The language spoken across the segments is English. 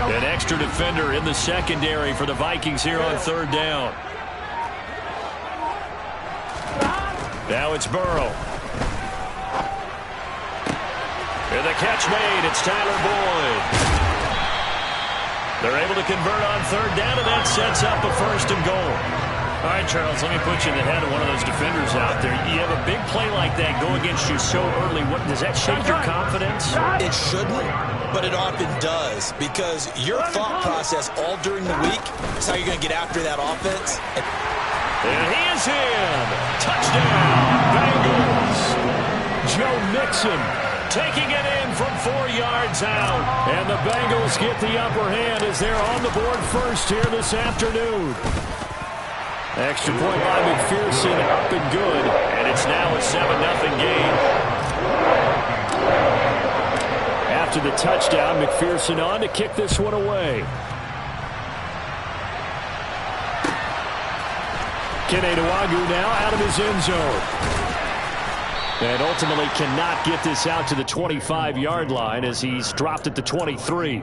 An extra defender in the secondary for the Vikings here on third down. Now it's Burrow. And the catch made. It's Tyler Boyd. They're able to convert on third down, and that sets up a first and goal. All right, Charles, let me put you in the head of one of those defenders out there. You have a big play like that go against you so early. Does that shake your confidence? It shouldn't, but it often does, because your thought process all during the week is how you're going to get after that offense. And he is in. Touchdown, Bengals. Joe Mixon taking it in from 4 yards out. And the Bengals get the upper hand as they're on the board first here this afternoon. Extra point by McPherson, up and good. And it's now a 7-0 game. After the touchdown, McPherson on to kick this one away. Kene Nwangwu now out of his end zone. And ultimately cannot get this out to the 25-yard line as he's dropped at the 23.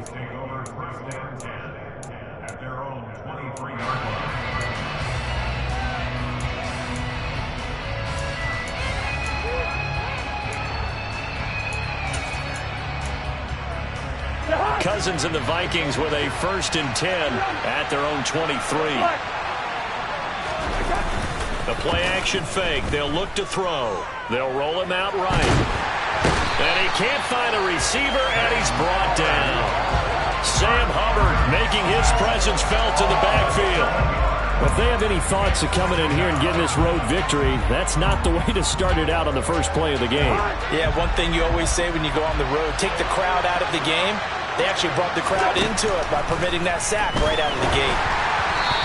Cousins and the Vikings with a 1st and 10 at their own 23. The play-action fake. They'll look to throw. They'll roll him out right. And he can't find a receiver, and he's brought down. Sam Hubbard making his presence felt in the backfield. Well, if they have any thoughts of coming in here and getting this road victory, that's not the way to start it out on the first play of the game. Yeah, one thing you always say when you go on the road, take the crowd out of the game. They actually brought the crowd into it by permitting that sack right out of the gate.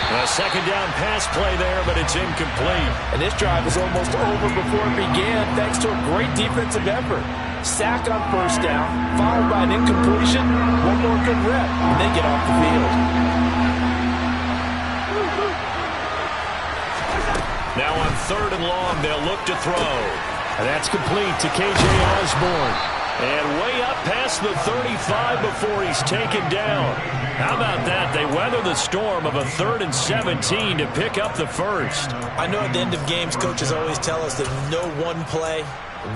A second down pass play there, but it's incomplete. And this drive was almost over before it began, thanks to a great defensive effort. Sack on first down, followed by an incompletion, one more good rep, and they get off the field. Now on 3rd and long, they'll look to throw. And that's complete to K.J. Osborne. And way up past the 35 before he's taken down. How about that? They weather the storm of a 3rd and 17 to pick up the first. I know at the end of games, coaches always tell us that no one play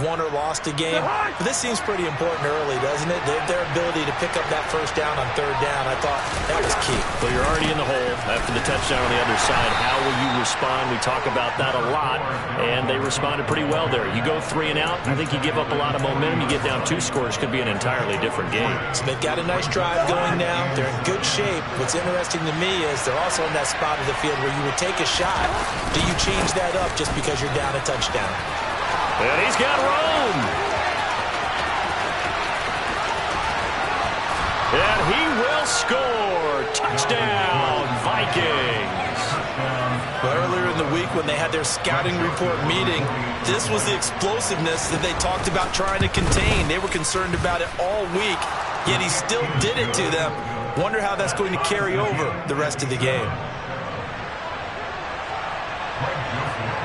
won or lost a game. But this seems pretty important early, doesn't it? Their ability to pick up that first down on 3rd down, I thought that was key. Well, you're already in the hole after the touchdown on the other side. How will you respond? We talk about that a lot, and they responded pretty well there. You go 3 and out, I think you give up a lot of momentum. You get down 2 scores, could be an entirely different game. So they've got a nice drive going now. They're in good shape. What's interesting to me is they're also in that spot of the field where you would take a shot. Do you change that up just because you're down a touchdown? And he's got room. And he will score. Touchdown, Vikings. Well, earlier in the week when they had their scouting report meeting, this was the explosiveness that they talked about trying to contain. They were concerned about it all week, yet he still did it to them. Wonder how that's going to carry over the rest of the game.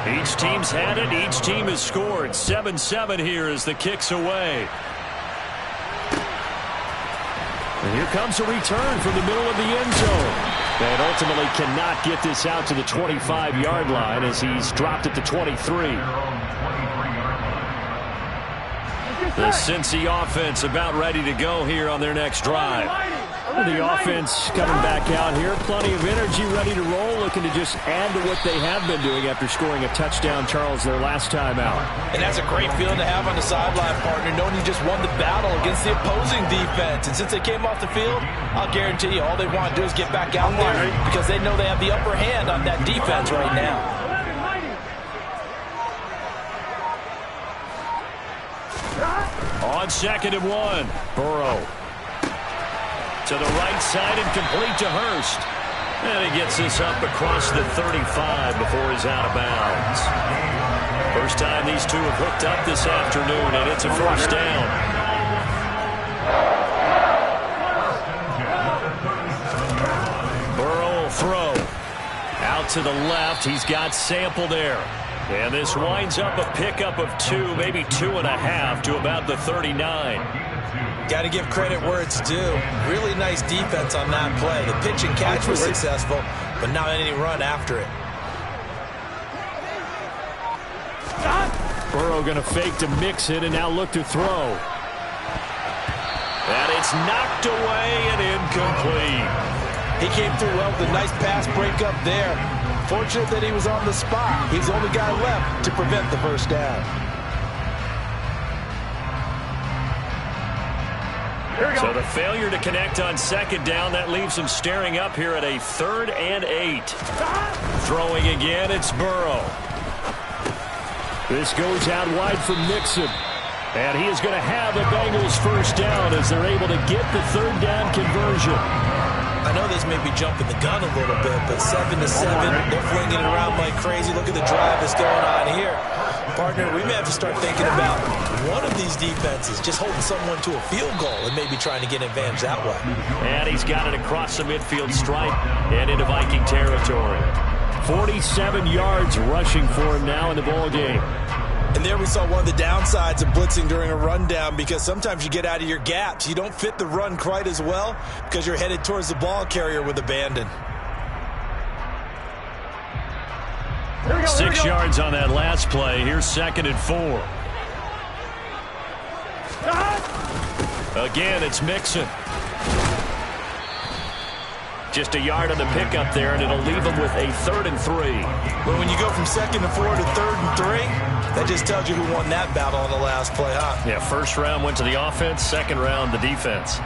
Each team's had it. Each team has scored. 7-7 here as the kick's away. And here comes a return from the middle of the end zone. And ultimately cannot get this out to the 25-yard line as he's dropped at the 23. The Cincy offense about ready to go here on their next drive. The offense coming back out here. Plenty of energy, ready to roll, looking to just add to what they have been doing after scoring a touchdown, Charles, their last time out. And that's a great feeling to have on the sideline, partner, knowing you just won the battle against the opposing defense. And since they came off the field, I'll guarantee you all they want to do is get back out there because they know they have the upper hand on that defense right now. On 2nd and 1, Burrow. To the right side and complete to Hurst. And he gets this up across the 35 before he's out of bounds. First time these two have hooked up this afternoon, and it's a first down. Burrow will throw. Out to the left. He's got Sample there. And this winds up a pickup of 2, maybe 2.5 to about the 39. Got to give credit where it's due. Really nice defense on that play. The pitch and catch was successful, but not any run after it. Burrow going to fake to mix it and now look to throw. And it's knocked away and incomplete. He came through well with a nice pass breakup there. Fortunate that he was on the spot. He's the only guy left to prevent the first down. So the failure to connect on second down, that leaves him staring up here at a 3rd and 8. Throwing again, it's Burrow. This goes out wide from Mixon. And he is going to have the Bengals first down as they're able to get the 3rd down conversion. I know this may be jumping the gun a little bit, but 7-7, they're flinging it around like crazy. Look at the drive that's going on here. Partner, we may have to start thinking about one of these defenses just holding someone to a field goal and maybe trying to get an advantage that way. And he's got it across the midfield stripe and into Viking territory. 47 yards rushing for him now in the ball game. And there we saw one of the downsides of blitzing during a rundown, because sometimes you get out of your gaps. You don't fit the run quite as well because you're headed towards the ball carrier with abandon. 6 yards on that last play. Here's 2nd and 4. Again, it's Mixon. Just a yard on the pickup there, and it'll leave him with a 3rd and 3. But when you go from 2nd and 4 to 3rd and 3, that just tells you who won that battle on the last play, huh? Yeah, first round went to the offense, second round the defense.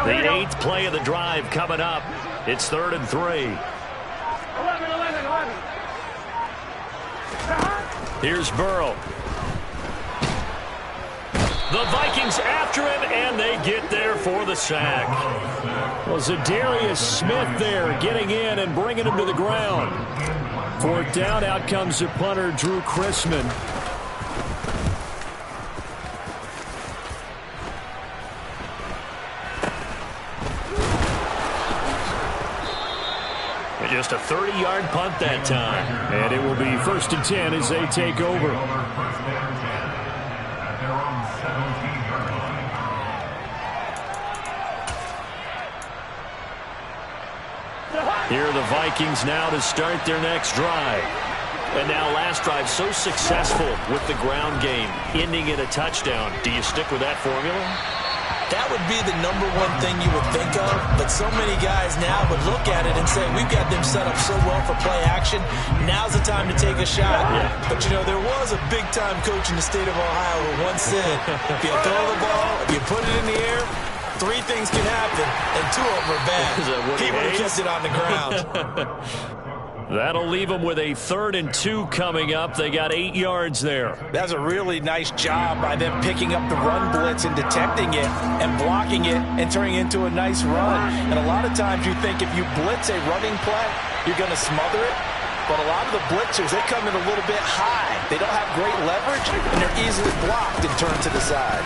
The 8th play of the drive coming up. It's 3rd and 3. 11. Here's Burrow. The Vikings after him, and they get there for the sack. Well, Zadarius Smith there getting in and bringing him to the ground. 4th down, out comes the punter, Drew Chrisman. Just a 30-yard punt that time. And it will be 1st and 10 as they take over. Here are the Vikings now to start their next drive. And now last drive so successful with the ground game, ending in a touchdown. Do you stick with that formula? That would be the number one thing you would think of, but so many guys now would look at it and say, we've got them set up so well for play action, now's the time to take a shot. Yeah. But, you know, there was a big-time coach in the state of Ohio who once said, if you throw the ball, if you put it in the air, 3 things can happen, and 2 of them are bad. He would have kept it on the ground. That'll leave them with a 3rd and 2 coming up. They got 8 yards there. That's a really nice job by them picking up the run blitz and detecting it and blocking it and turning it into a nice run. And a lot of times you think if you blitz a running play, you're going to smother it. But a lot of the blitzers, they come in a little bit high. They don't have great leverage, and they're easily blocked and turned to the side.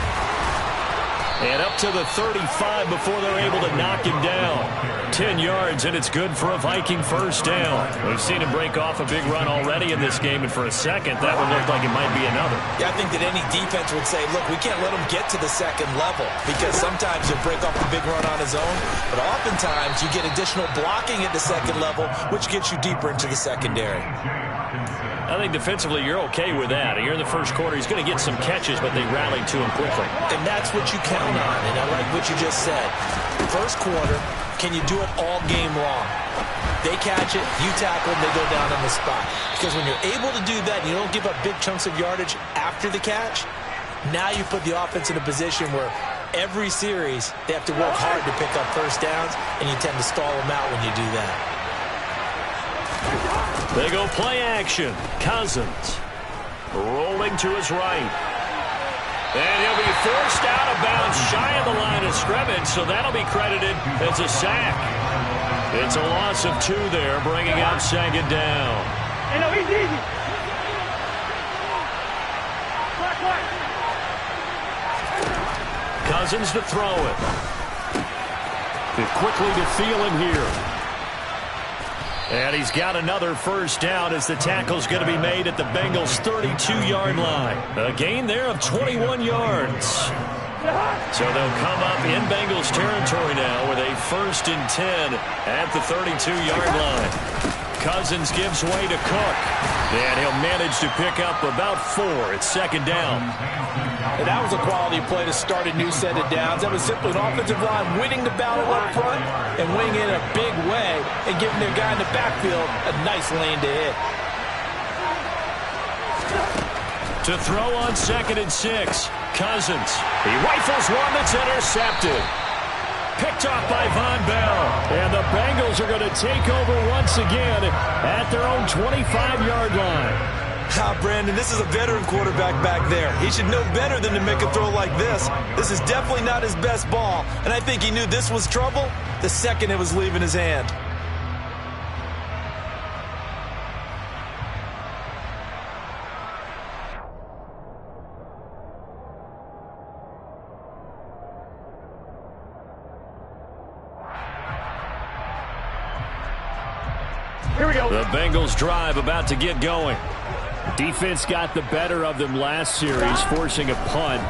And up to the 35 before they're able to knock him down. 10 yards, and it's good for a Viking first down. We've seen him break off a big run already in this game, and for a second, that would look like it might be another. Yeah, I think that any defense would say, look, we can't let him get to the second level, because sometimes he'll break off a big run on his own, but oftentimes you get additional blocking at the second level, which gets you deeper into the secondary. I think defensively you're okay with that. Here in the first quarter, he's going to get some catches, but they rallied to him quickly. And that's what you count on, and I like what you just said. First quarter, can you do it all game long? They catch it, you tackle them, they go down on the spot. Because when you're able to do that, and you don't give up big chunks of yardage after the catch, now you put the offense in a position where every series they have to work hard to pick up first downs, and you tend to stall them out when you do that. They go play action. Cousins rolling to his right. And he'll be forced out of bounds shy of the line of scrimmage, so that'll be credited as a sack. It's a loss of 2 there, bringing up 2nd down. Cousins to throw it. Quickly to Thielen here. And he's got another first down as the tackle's going to be made at the Bengals' 32-yard line. A gain there of 21 yards. So they'll come up in Bengals territory now with a 1st and 10 at the 32-yard line. Cousins gives way to Cook. And he'll manage to pick up about 4 at 2nd down. And that was a quality play to start a new set of downs. That was simply an offensive line winning the battle up front and winning it in a big way and giving their guy in the backfield a nice lane to hit. To throw on 2nd and 6. Cousins. He rifles one that's intercepted. Picked off by Von Bell. And the Bengals are going to take over once again at their own 25-yard line. Brandon, this is a veteran quarterback back there. He should know better than to make a throw like this. This is definitely not his best ball, and I think he knew this was trouble the second it was leaving his hand. Here we go. The Bengals drive about to get going. Defense got the better of them last series, forcing a punt.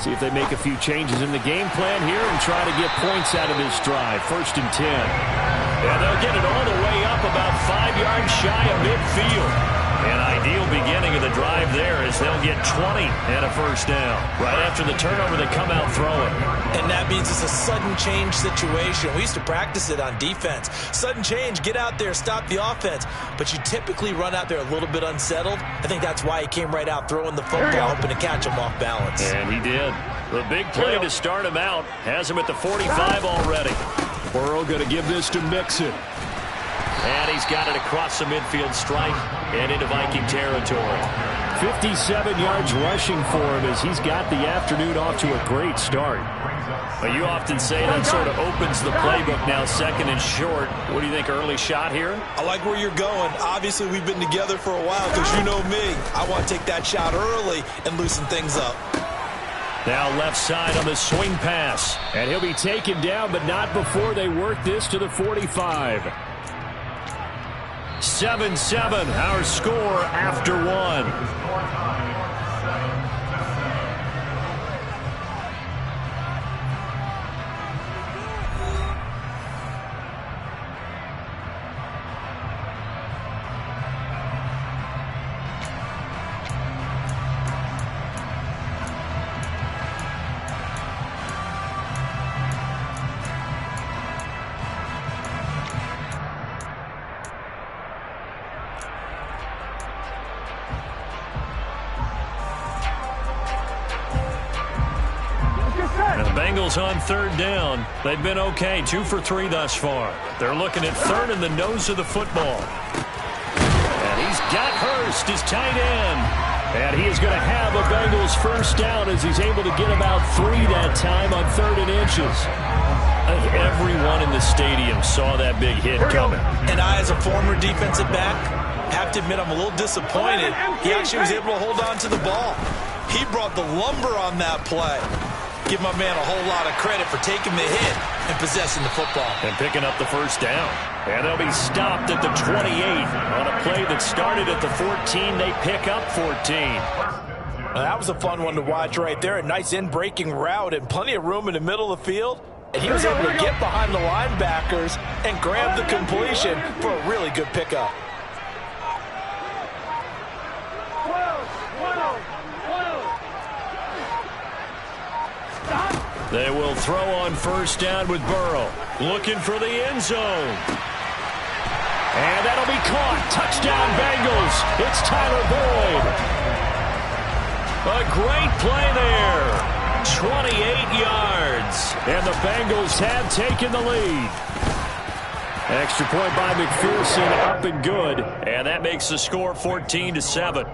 See if they make a few changes in the game plan here and try to get points out of this drive. 1st and 10. And they'll get it all the way up about 5 yards shy of midfield. An ideal beginning of the drive there as they'll get 20 and a 1st down. Right after the turnover, they come out throwing. And that means it's a sudden change situation. We used to practice it on defense. Sudden change, get out there, stop the offense. But you typically run out there a little bit unsettled. I think that's why he came right out throwing the football, hoping to catch him off balance. And he did. The big play to start him out has him at the 45 already. Burrow going to give this to Mixon. And he's got it across the midfield stripe and into Viking territory. 57 yards rushing for him as he's got the afternoon off to a great start. But you often say that sort of opens the playbook now, 2nd and short. What do you think, early shot here? I like where you're going. Obviously, we've been together for a while because you know me. I want to take that shot early and loosen things up. Now left side on the swing pass. And he'll be taken down, but not before they work this to the 45. 7-7, our score after 1. Bengals on 3rd down. They've been okay, 2 for 3 thus far. They're looking at 3rd in the nose of the football. And he's got Hurst, his tight end. And he is going to have a Bengals 1st down as he's able to get about 3 that time on 3rd and inches. Everyone in the stadium saw that big hit coming. And I, as a former defensive back, have to admit I'm a little disappointed. He actually was able to hold on to the ball. He brought the lumber on that play. Give my man a whole lot of credit for taking the hit and possessing the football. And picking up the 1st down. And they'll be stopped at the 28 on a play that started at the 14. They pick up 14. Now, that was a fun one to watch right there. A nice in-breaking route and plenty of room in the middle of the field. And he was able to get behind the linebackers and grab the completion for a really good pickup. They will throw on 1st down with Burrow. Looking for the end zone. And that'll be caught. Touchdown Bengals. It's Tyler Boyd. A great play there. 28 yards. And the Bengals have taken the lead. Extra point by McPherson, up and good. And that makes the score 14-7.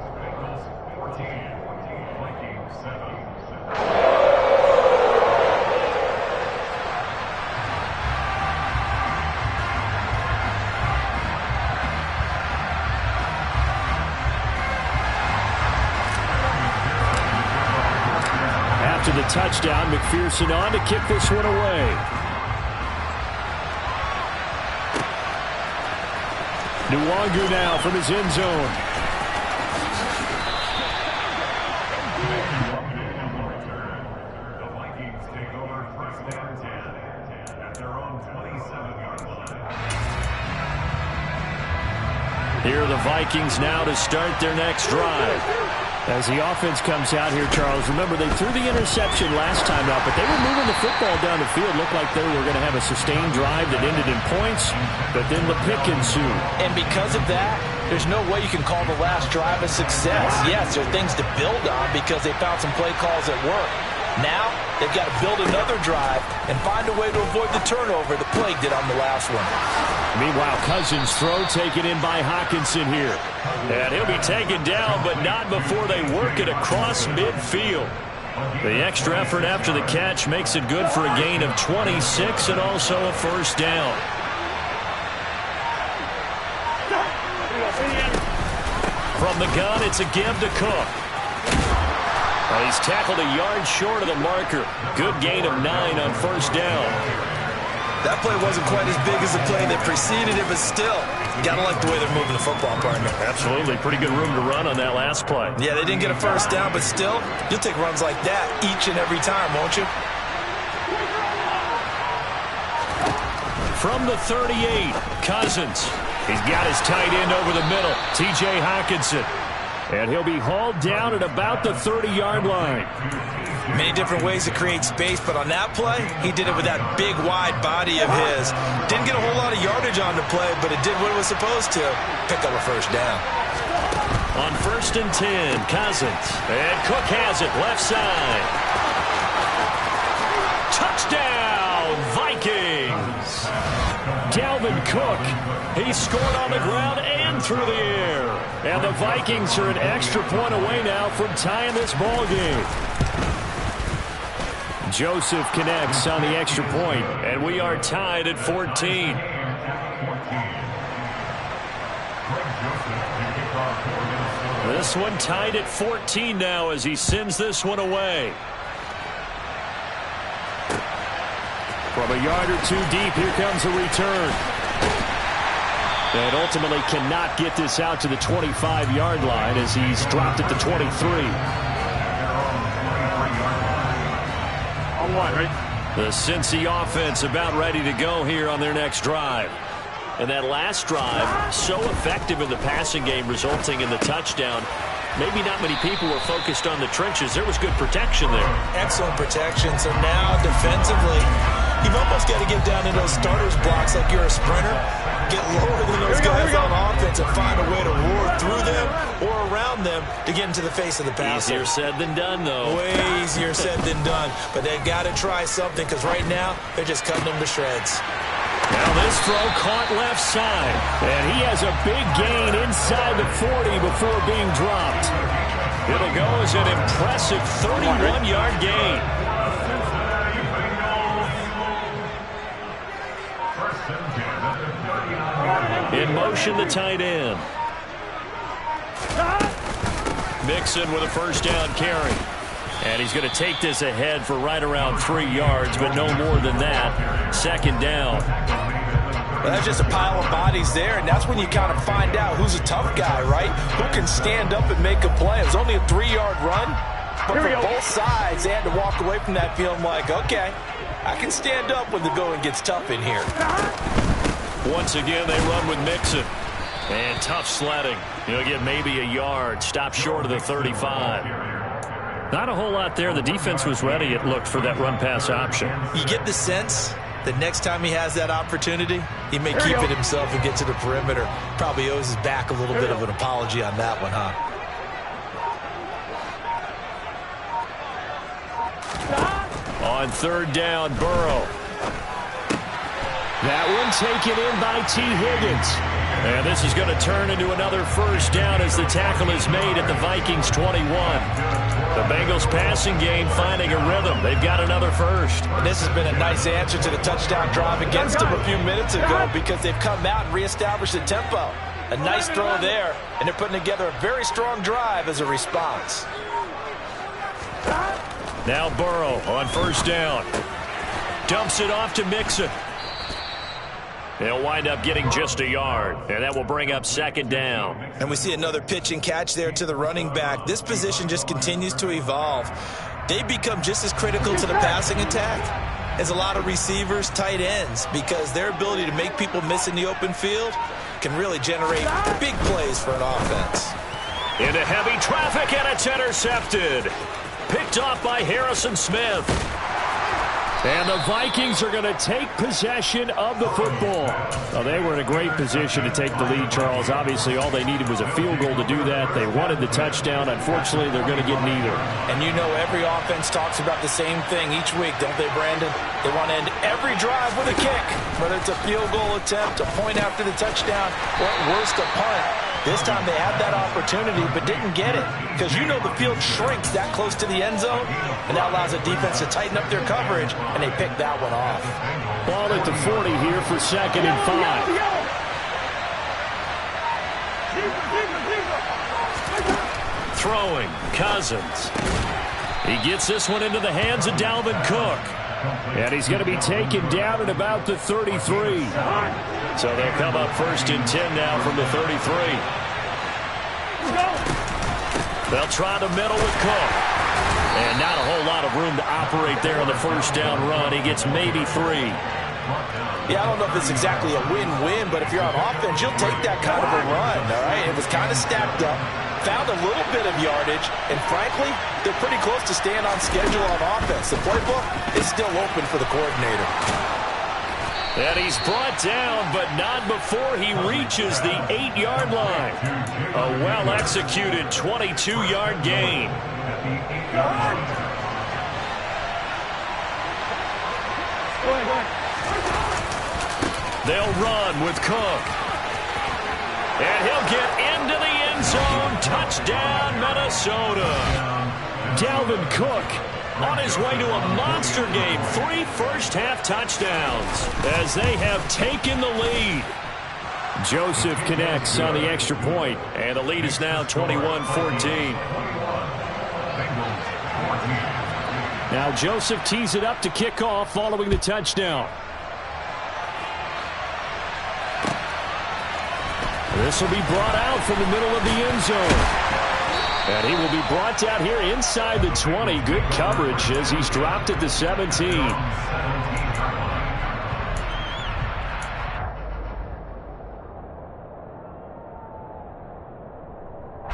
after the touchdown. McPherson on to kick this one away. Nwangu now from his end zone. Here are the Vikings now to start their next drive. As the offense comes out here, Charles, remember they threw the interception last time out, but they were moving the football down the field. Looked like they were going to have a sustained drive that ended in points, but then the pick ensued. And because of that, there's no way you can call the last drive a success. Yes, there are things to build on because they found some play calls that work. Now, they've got to build another drive and find a way to avoid the turnover the plague did on the last one. Meanwhile, Cousins' throw taken in by Hockenson here. And he'll be taken down, but not before they work it across midfield. The extra effort after the catch makes it good for a gain of 26 and also a first down. From the gun, it's a give to Cook. Well, he's tackled a yard short of the marker. Good gain of 9 on first down. That play wasn't quite as big as the play that preceded it, but still, you got to like the way they're moving the football, partner. Absolutely. Pretty good room to run on that last play. Yeah, they didn't get a first down, but still, you'll take runs like that each and every time, won't you? From the 38, Cousins. He's got his tight end over the middle, T.J. Hockenson. And he'll be hauled down at about the 30-yard line. Many different ways to create space, but on that play, he did it with that big, wide body of his. Didn't get a whole lot of yardage on the play, but it did what it was supposed to. Pick up a first down. On 1st and 10, Cousins. And Cook has it, left side. Touchdown, Vikings! Dalvin Cook, he scored on the ground and through the air. And the Vikings are an extra point away now from tying this ball game. Joseph connects on the extra point, and we are tied at 14. This one tied at 14 now as he sends this one away. From a yard or two deep, here comes a return. And ultimately cannot get this out to the 25-yard line as he's dropped at the 23. On one, right? The Cincy offense about ready to go here on their next drive. And that last drive, so effective in the passing game, resulting in the touchdown. Maybe not many people were focused on the trenches. There was good protection there. Excellent protection. So now defensively, you've almost got to get down in those starters blocks like you're a sprinter. Get lower than those guys on offense and find a way to roar through them or around them to get into the face of the passer. Easier said than done, though. Way easier said than done. But they've got to try something because right now they're just cutting them to shreds. Now this throw caught left side. And he has a big gain inside the 40 before being dropped. It'll go as an impressive 31-yard gain. In motion, the tight end. Mixon with a first down carry. And he's going to take this ahead for right around 3 yards, but no more than that. Second down. Well, that's just a pile of bodies there, and that's when you kind of find out who's a tough guy, right? Who can stand up and make a play. It was only a 3-yard run, but for both sides, they had to walk away from that feeling like, okay, I can stand up when the going gets tough in here. Once again, they run with Mixon. And tough sledding. He'll get maybe a yard. Stop short of the 35. Not a whole lot there. The defense was ready, it looked, for that run-pass option. You get the sense that next time he has that opportunity, he may keep it himself and get to the perimeter. Probably owes his back a little bit of an apology on that one, huh? On third down, Burrow. That one taken in by T. Higgins. And this is going to turn into another first down as the tackle is made at the Vikings 21. The Bengals passing game finding a rhythm. They've got another first. This has been a nice answer to the touchdown drive against them a few minutes ago because they've come out and reestablished the tempo. A nice throw there, and they're putting together a very strong drive as a response. Now Burrow on first down. Dumps it off to Mixon. They'll wind up getting just a yard, and that will bring up second down. And we see another pitch and catch there to the running back. This position just continues to evolve. They become just as critical to the passing attack as a lot of receivers, tight ends, because their ability to make people miss in the open field can really generate big plays for an offense. Into heavy traffic, and it's intercepted. Picked off by Harrison Smith. And the Vikings are going to take possession of the football. Well, they were in a great position to take the lead, Charles. Obviously, all they needed was a field goal to do that. They wanted the touchdown. Unfortunately, they're going to get neither. And you know every offense talks about the same thing each week, don't they, Brandon? They want to end every drive with a kick, whether it's a field goal attempt, a point after the touchdown, or at worst, a punt. This time they had that opportunity but didn't get it because you know the field shrinks that close to the end zone, and that allows the defense to tighten up their coverage, and they picked that one off. Ball at the 40 here for 2nd and 5. Throwing, Cousins. He gets this one into the hands of Dalvin Cook. And he's going to be taken down at about the 33. So they'll come up 1st and 10 now from the 33. They'll try the middle with Cook. And not a whole lot of room to operate there on the first down run. He gets maybe 3. Yeah, I don't know if it's exactly a win-win, but if you're on offense, you'll take that kind of a run, all right? It was kind of stacked up, found a little bit of yardage, and frankly, they're pretty close to staying on schedule on offense. The playbook is still open for the coordinator. And he's brought down, but not before he reaches the 8-yard line. A well-executed 22-yard gain. They'll run with Cook. And he'll get into the end zone. Touchdown, Minnesota. Dalvin Cook on his way to a monster game. 3 first-half touchdowns as they have taken the lead. Joseph connects on the extra point, and the lead is now 21-14. Now Joseph tees it up to kick off following the touchdown. This will be brought out from the middle of the end zone. And he will be brought down here inside the 20. Good coverage as he's dropped at the 17.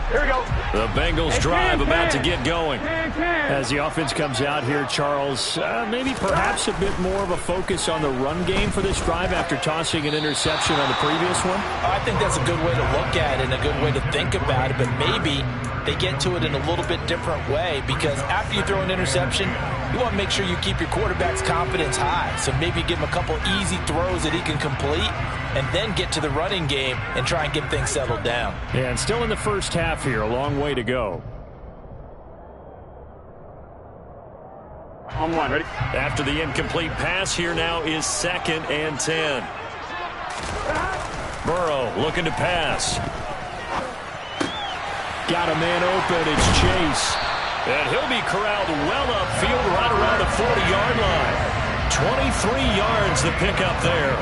Here we go. The Bengals drive about to get going. As the offense comes out here, Charles, maybe perhaps a bit more of a focus on the run game for this drive after tossing an interception on the previous one? I think that's a good way to look at it and a good way to think about it, but maybe they get to it in a little bit different way because after you throw an interception, you want to make sure you keep your quarterback's confidence high. So maybe give him a couple easy throws that he can complete and then get to the running game and try and get things settled down. Yeah, and still in the first half here, a long way to go. On one, ready? After the incomplete pass, here now is 2nd and 10. Burrow looking to pass. Got a man open, it's Chase. And he'll be corralled well upfield right around the 40-yard line. 23 yards the pickup there.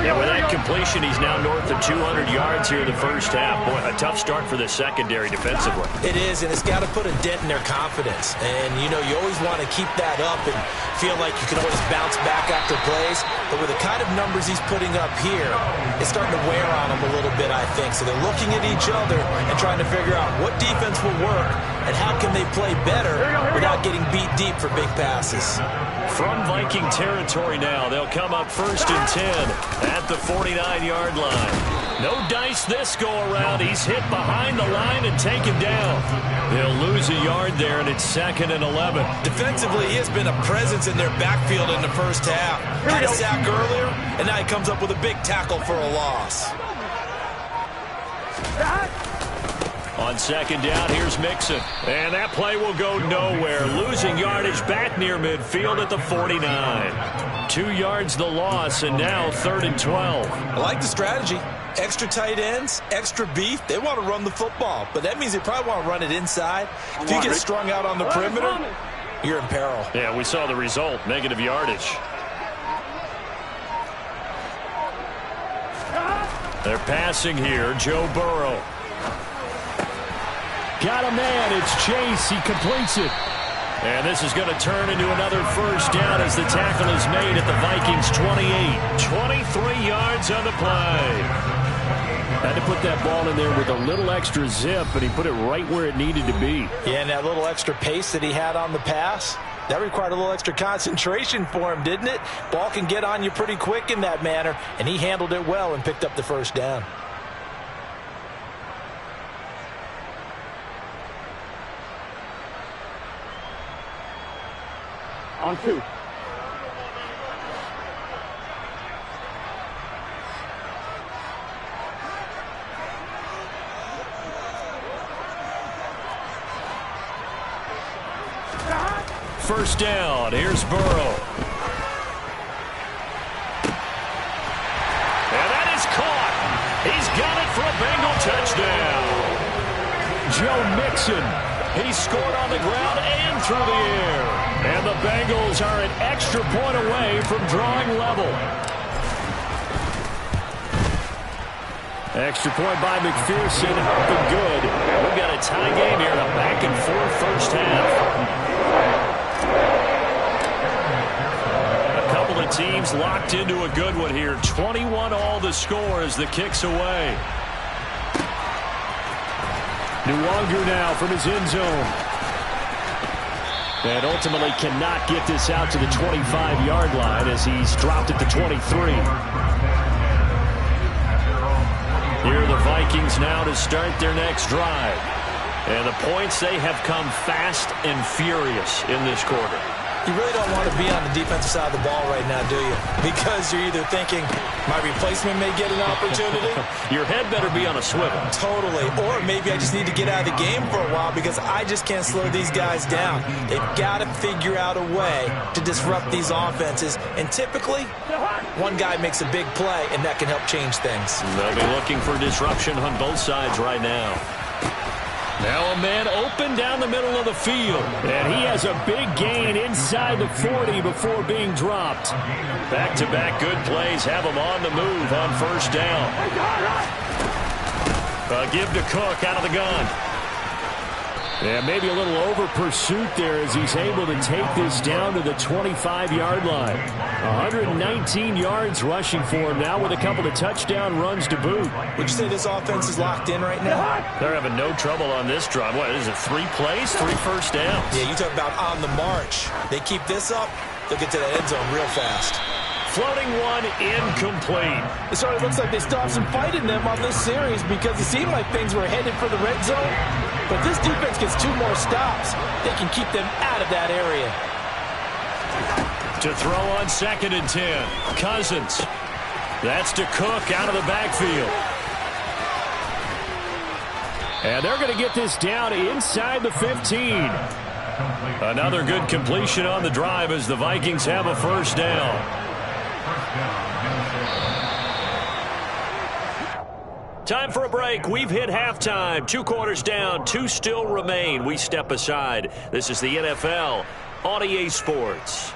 Yeah, with that completion, he's now north of 200 yards here in the first half. Boy, a tough start for the secondary defensively. It is, and it's got to put a dent in their confidence. And, you know, you always want to keep that up and feel like you can always bounce back after plays. But with the kind of numbers he's putting up here, it's starting to wear on them a little bit, I think. So they're looking at each other and trying to figure out what defense will work and how can they play better without getting beat deep for big passes. From Viking territory now, they'll come up 1st and 10 at the 49-yard line. No dice this go-around. He's hit behind the line and taken down. They'll lose a yard there, and it's 2nd and 11. Defensively, he has been a presence in their backfield in the first half. Had a sack earlier, and now he comes up with a big tackle for a loss. On 2nd down, here's Mixon. And that play will go nowhere. Losing yardage back near midfield at the 49. 2 yards the loss, and now 3rd and 12. I like the strategy. Extra tight ends, extra beef. They want to run the football, but that means they probably want to run it inside. If you get strung out on the perimeter, you're in peril. Yeah, we saw the result, negative yardage. They're passing here, Joe Burrow. Got a man, it's Chase, he completes it. And this is going to turn into another first down as the tackle is made at the Vikings 28. 23 yards on the play. Had to put that ball in there with a little extra zip, but he put it right where it needed to be. Yeah, and that little extra pace that he had on the pass, that required a little extra concentration for him, didn't it? Ball can get on you pretty quick in that manner, and he handled it well and picked up the first down. On 2. First down, here's Burrow. And that is caught. He's got it for a Bengal touchdown. Joe Mixon, he scored on the ground and through the air. And the Bengals are an extra point away from drawing level. Extra point by McPherson, up and good. We've got a tie game here, a back-and-forth first half. A couple of teams locked into a good one here. 21 all the score as the kick's away. Nwangu now from his end zone. And ultimately cannot get this out to the 25-yard line as he's dropped at the 23. Here are the Vikings now to start their next drive. And the points, they have come fast and furious in this quarter. You really don't want to be on the defensive side of the ball right now, do you? Because you're either thinking, my replacement may get an opportunity. Your head better be on a swivel. Totally. Or maybe I just need to get out of the game for a while because I just can't slow these guys down. They've got to figure out a way to disrupt these offenses. And typically, one guy makes a big play, and that can help change things. They'll be looking for disruption on both sides right now. Now a man open down the middle of the field. And he has a big gain inside the 40 before being dropped. Back-to-back good plays have him on the move on first down. Give to Cook out of the gun. Yeah, maybe a little over pursuit there as he's able to take this down to the 25-yard line. 119 yards rushing for him now with a couple of touchdown runs to boot. Would you say this offense is locked in right now? They're having no trouble on this drive. What is it, 3 plays, 3 first downs? Yeah, you talk about on the march. They keep this up, they'll get to that end zone real fast. Floating one, incomplete. It sort of looks like they stopped some fight in them on this series because it seemed like things were headed for the red zone. But this defense gets 2 more stops. They can keep them out of that area. To throw on 2nd and 10. Cousins. That's to Cook out of the backfield. And they're going to get this down inside the 15. Another good completion on the drive as the Vikings have a first down. Time for a break. We've hit halftime. 2 quarters down. 2 still remain. We step aside. This is the NFL on EA Sports.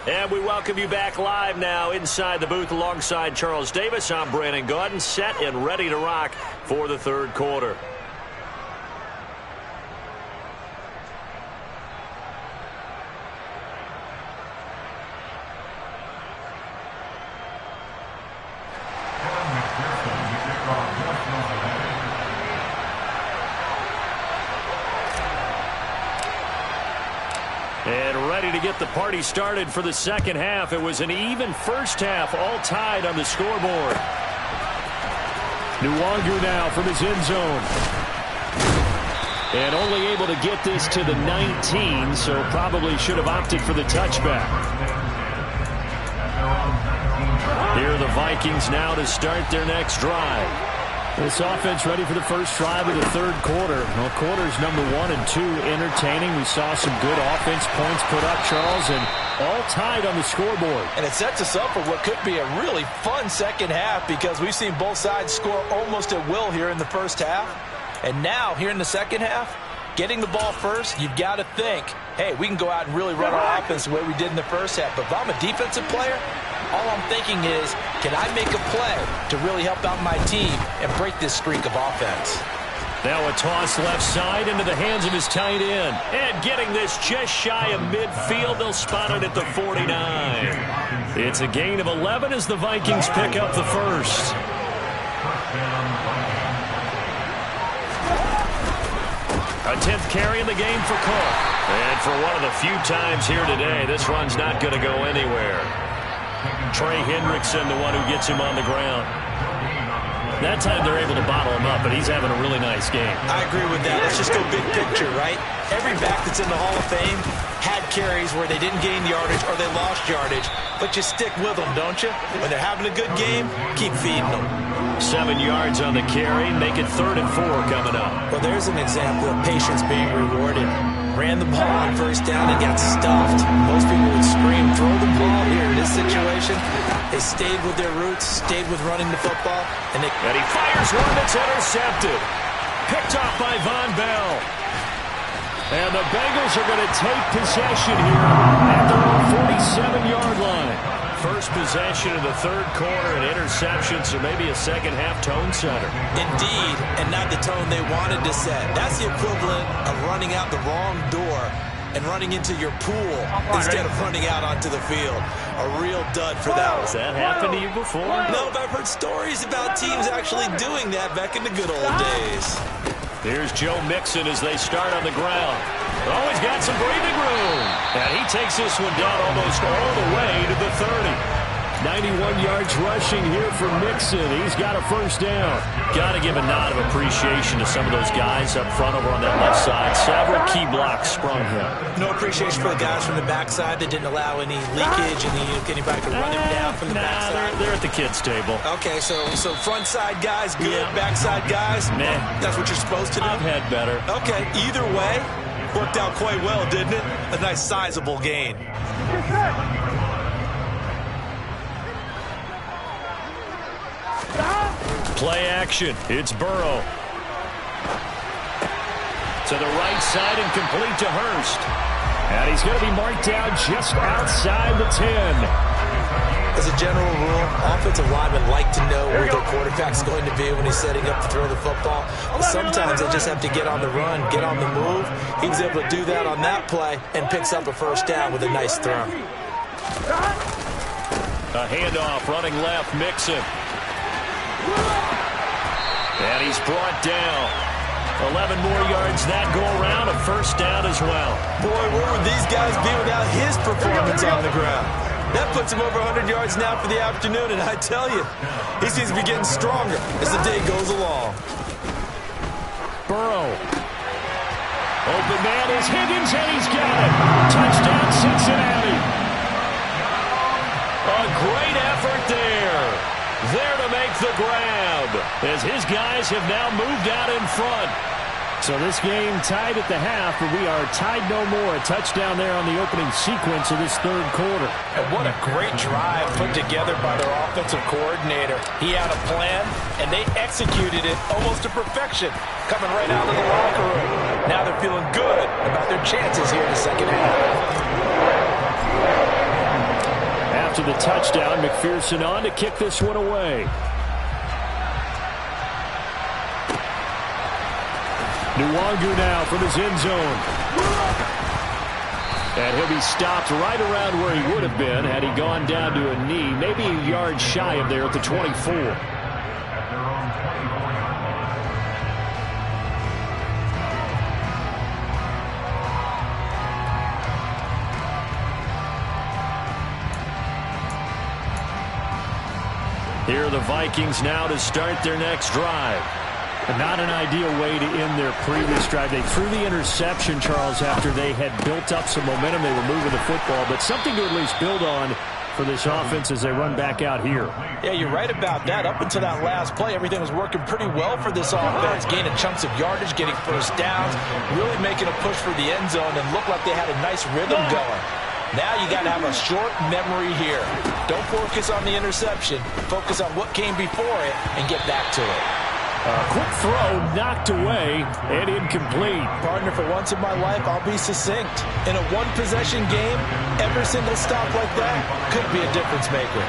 And we welcome you back live now inside the booth alongside Charles Davis. I'm Brandon Gaudin, set and ready to rock for the third quarter. And ready to get the party started for the second half. It was an even first half, all tied on the scoreboard. Nwangu now from his end zone. And only able to get this to the 19, so probably should have opted for the touchback. Here are the Vikings now to start their next drive. This offense ready for the first drive of the third quarter. Well, quarters number 1 and 2 entertaining. We saw some good offense points put up, Charles, and all tied on the scoreboard. And it sets us up for what could be a really fun second half because we've seen both sides score almost at will here in the first half. And now, here in the second half, getting the ball first, you've got to think, hey, we can go out and really run our offense the way we did in the first half. But if I'm a defensive player, all I'm thinking is, can I make a play to really help out my team and break this streak of offense? Now a toss left side into the hands of his tight end. And getting this just shy of midfield, they'll spot it at the 49. It's a gain of 11 as the Vikings pick up the first. A 10th carry in the game for Cook. And for one of the few times here today, this run's not going to go anywhere. Trey Hendrickson, the one who gets him on the ground. That time they're able to bottle him up, but he's having a really nice game. I agree with that. Let's just go big picture, right? Every back that's in the Hall of Fame had carries where they didn't gain yardage or they lost yardage, but you stick with them, don't you? When they're having a good game, keep feeding them. 7 yards on the carry, make it 3rd and 4 coming up. Well, there's an example of patience being rewarded. Ran the ball on first down and got stuffed. Most people would scream, throw the ball. Here in this situation, they stayed with their roots, stayed with running the football. And he fires one that's intercepted. Picked off by Von Bell. And the Bengals are going to take possession here at their own 47-yard line. First possession of the third quarter, an interception, so maybe a second-half tone setter. Indeed, and not the tone they wanted to set. That's the equivalent of running out the wrong door and running into your pool instead of running out onto the field. A real dud for that one. Has that happened to you before? No, but I've heard stories about teams actually doing that back in the good old days. Here's Joe Mixon as they start on the ground. Oh, he's got some breathing room. And he takes this one down almost all the way to the 30. 91 yards rushing here for Mixon. He's got a first down. Got to give a nod of appreciation to some of those guys up front over on that left side. Several key blocks sprung him. No appreciation for the guys from the backside that didn't allow any leakage and anybody could run him down from the backside. They're at the kids' table. Okay, so front side guys good, backside guys, meh. That's what you're supposed to do? I've had better. Okay, either way, worked out quite well, didn't it? A nice sizable gain. Play action. It's Burrow. To the right side and complete to Hurst. And he's going to be marked down just outside the 10. As a general rule, offensive linemen like to know where their quarterback's going to be when he's setting up to throw the football. But sometimes they just have to get on the run, get on the move. He was able to do that on that play and picks up a first down with a nice throw. A handoff, running left, Mixon. And he's brought down. 11 more yards that go around, a first down as well. Boy, where would these guys be without his performance on the ground? That puts him over 100 yards now for the afternoon, and I tell you, he seems to be getting stronger as the day goes along. Burrow. Open man is Higgins, and he's got it. Touchdown, Cincinnati. A great effort there. There to make the grab, as his guys have now moved out in front. So this game tied at the half, but we are tied no more. A touchdown there on the opening sequence of this third quarter. And what a great drive put together by their offensive coordinator. He had a plan, and they executed it almost to perfection, coming right out of the locker room. Now they're feeling good about their chances here in the second half. After the touchdown, McPherson on to kick this one away. Nwangu now from his end zone. And he'll be stopped right around where he would have been had he gone down to a knee, maybe a yard shy of there at the 24. Here are the Vikings now to start their next drive. Not an ideal way to end their previous drive. They threw the interception, Charles, after they had built up some momentum. They were moving the football, but something to at least build on for this offense as they run back out here. Yeah, you're right about that. Up until that last play, everything was working pretty well for this offense, gaining chunks of yardage, getting first downs, really making a push for the end zone, and looked like they had a nice rhythm going. Now you got to have a short memory here. Don't focus on the interception. Focus on what came before it and get back to it. Quick throw knocked away and incomplete. Partner, for once in my life, I'll be succinct. In a one-possession game, every single stop like that could be a difference maker.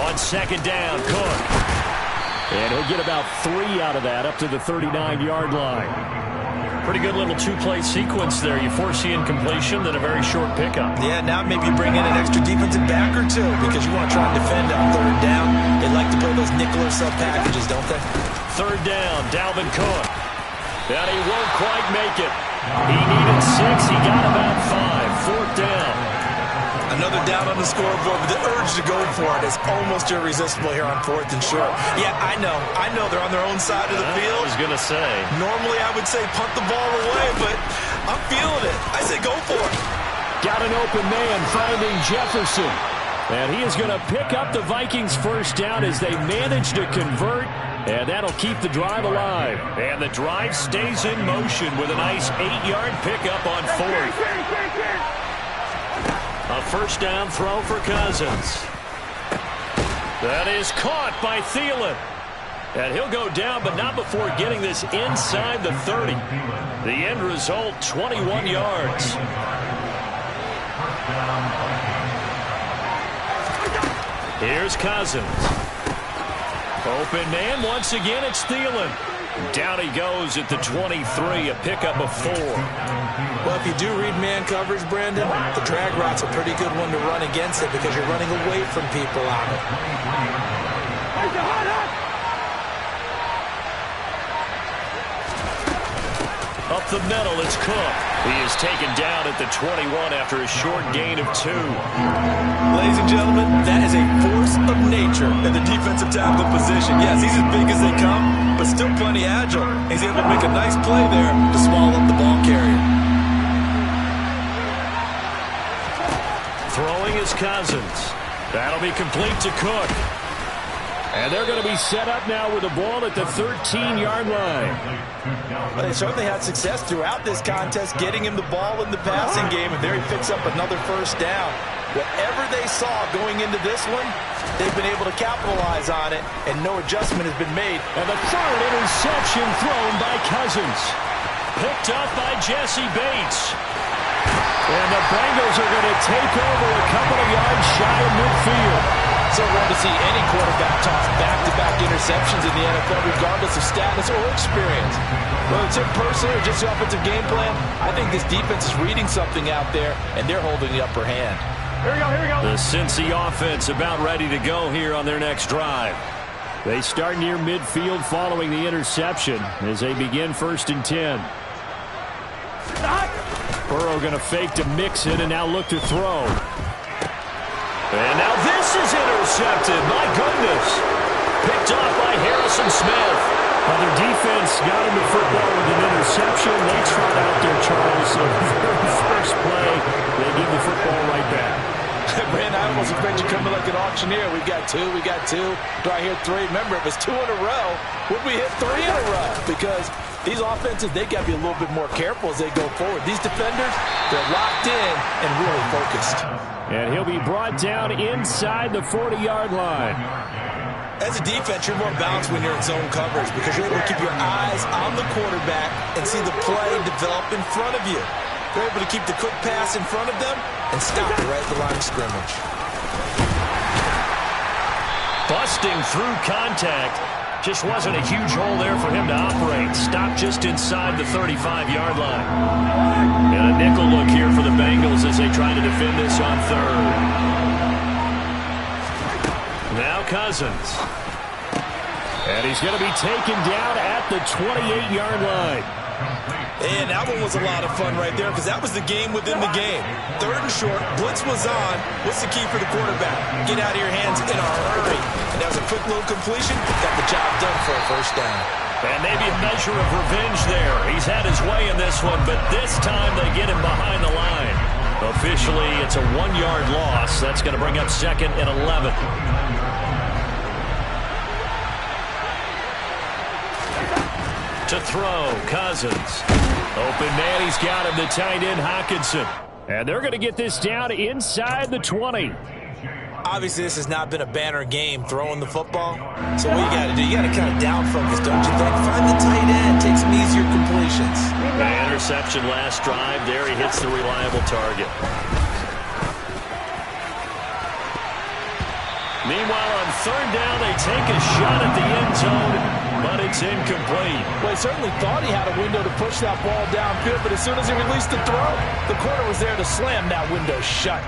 On second down, Cook. And he'll get about 3 out of that up to the 39-yard line. Pretty good little two-play sequence there. You force the incompletion, then a very short pickup. Yeah, now maybe you bring in an extra defensive back or two because you want to try and defend on third down. They like to play those nickel or sub packages, don't they? Third down, Dalvin Cook. And he won't quite make it. He needed 6. He got about 5. Fourth down. Another down on the scoreboard, but the urge to go for it is almost irresistible here on 4th and short. Yeah, I know they're on their own side of the field. I was going to say. Normally I would say punt the ball away, but I'm feeling it. I say go for it. Got an open man finding Jefferson. And he is going to pick up the Vikings' first down as they manage to convert. And that'll keep the drive alive. And the drive stays in motion with a nice 8-yard pickup on 4th. A first down throw for Cousins. That is caught by Thielen. And he'll go down, but not before getting this inside the 30. The end result, 21 yards. Here's Cousins. Open man, once again, it's Thielen. Down he goes at the 23, a pickup of 4. Well, if you do read man coverage, Brandon, the drag route's a pretty good one to run against it because you're running away from people on it. Up the middle, it's Cook. He is taken down at the 21 after a short gain of 2. Ladies and gentlemen, that is a force of nature in the defensive tackle position. Yes, he's as big as they come, but still plenty agile. He's able to make a nice play there to swallow up the ball carrier. Throwing is Cousins. That'll be complete to Cook. And they're going to be set up now with the ball at the 13-yard line. Well, they certainly had success throughout this contest getting him the ball in the passing game, and there he picks up another first down. Whatever they saw going into this one, they've been able to capitalize on it, and no adjustment has been made. And the third interception thrown by Cousins. Picked up by Jesse Bates. And the Bengals are going to take over a couple of yards shy of midfield. So rare to see any quarterback toss back-to-back interceptions in the NFL, regardless of status or experience. Whether it's in person or just the offensive game plan, I think this defense is reading something out there, and they're holding the upper hand. Here we go. The Cincy offense about ready to go here on their next drive. They start near midfield following the interception as they begin 1st and 10. Burrow going to fake to Mixon and now look to throw. And now this is intercepted. My goodness. Picked off by Harrison Smith. Well, their defense got him the football with an interception. They trot out there, Charles. So the very first play, they give the football right back. Man, I almost expect you coming like an auctioneer. We got 2. Do I hear 3? Remember, it was 2 in a row. Would we hit 3 in a row? Because these offenses, they got to be a little bit more careful as they go forward. These defenders, they're locked in and really focused. And he'll be brought down inside the 40-yard line. As a defense, you're more balanced when you're in zone coverage because you're able to keep your eyes on the quarterback and see the play develop in front of you. You're able to keep the quick pass in front of them and stop it right at the line of scrimmage. Busting through contact. Just wasn't a huge hole there for him to operate. Stopped just inside the 35-yard line. And a nickel look here for the Bengals as they try to defend this on 3rd. Now Cousins. And he's going to be taken down at the 28-yard line. And that one was a lot of fun right there because that was the game within the game. 3rd and short, blitz was on. What's the key for the quarterback? Get out of your hands in a hurry. And that was a quick little completion. Got the job done for a first down. And maybe a measure of revenge there. He's had his way in this one, but this time they get him behind the line. Officially, it's a 1-yard loss. That's going to bring up 2nd and 11. To throw, Cousins. Open man, he's got him, the tight end, Hockenson. And they're going to get this down inside the 20. Obviously, this has not been a banner game throwing the football. So what you got to do, you got to kind of down focus, don't you think? Find the tight end, take some easier completions. The interception last drive. There he hits the reliable target. Meanwhile, on 3rd down, they take a shot at the end zone, but it's incomplete. Well, he certainly thought he had a window to push that ball downfield, but as soon as he released the throw, the corner was there to slam that window shut.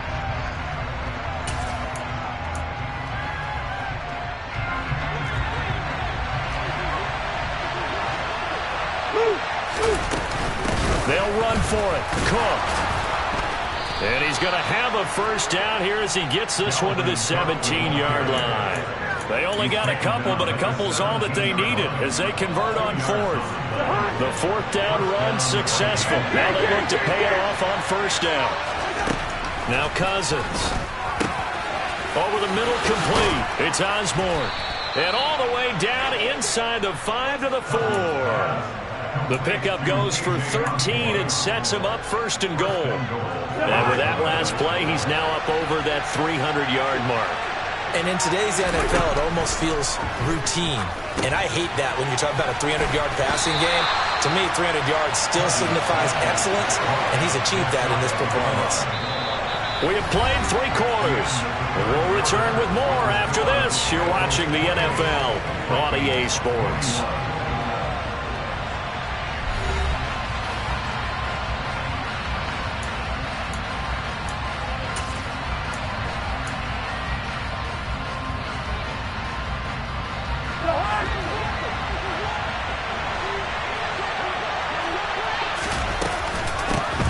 They'll run for it. Cook. And he's going to have a 1st down here as he gets this one to the 17-yard line. They only got a couple, but a couple's all that they needed as they convert on 4th. The 4th down run successful. Now they look to pay it off on 1st down. Now Cousins. Over the middle, complete. It's Osborne. And all the way down inside the 5 to the 4. The pickup goes for 13 and sets him up 1st and goal. And with that last play, he's now up over that 300-yard mark. And in today's NFL, it almost feels routine. And I hate that when you talk about a 300-yard passing game. To me, 300 yards still signifies excellence, and he's achieved that in this performance. We have played 3 quarters. We'll return with more after this. You're watching the NFL on EA Sports.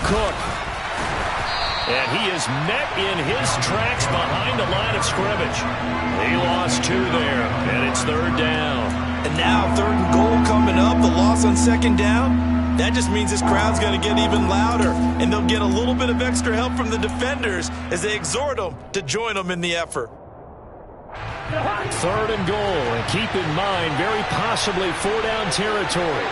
Cook. And he is met in his tracks behind the line of scrimmage. He lost 2 there, and it's 3rd down. And now 3rd and goal coming up, the loss on 2nd down. That just means this crowd's going to get even louder, and they'll get a little bit of extra help from the defenders as they exhort them to join them in the effort. 3rd and goal, and keep in mind, very possibly 4-down territory.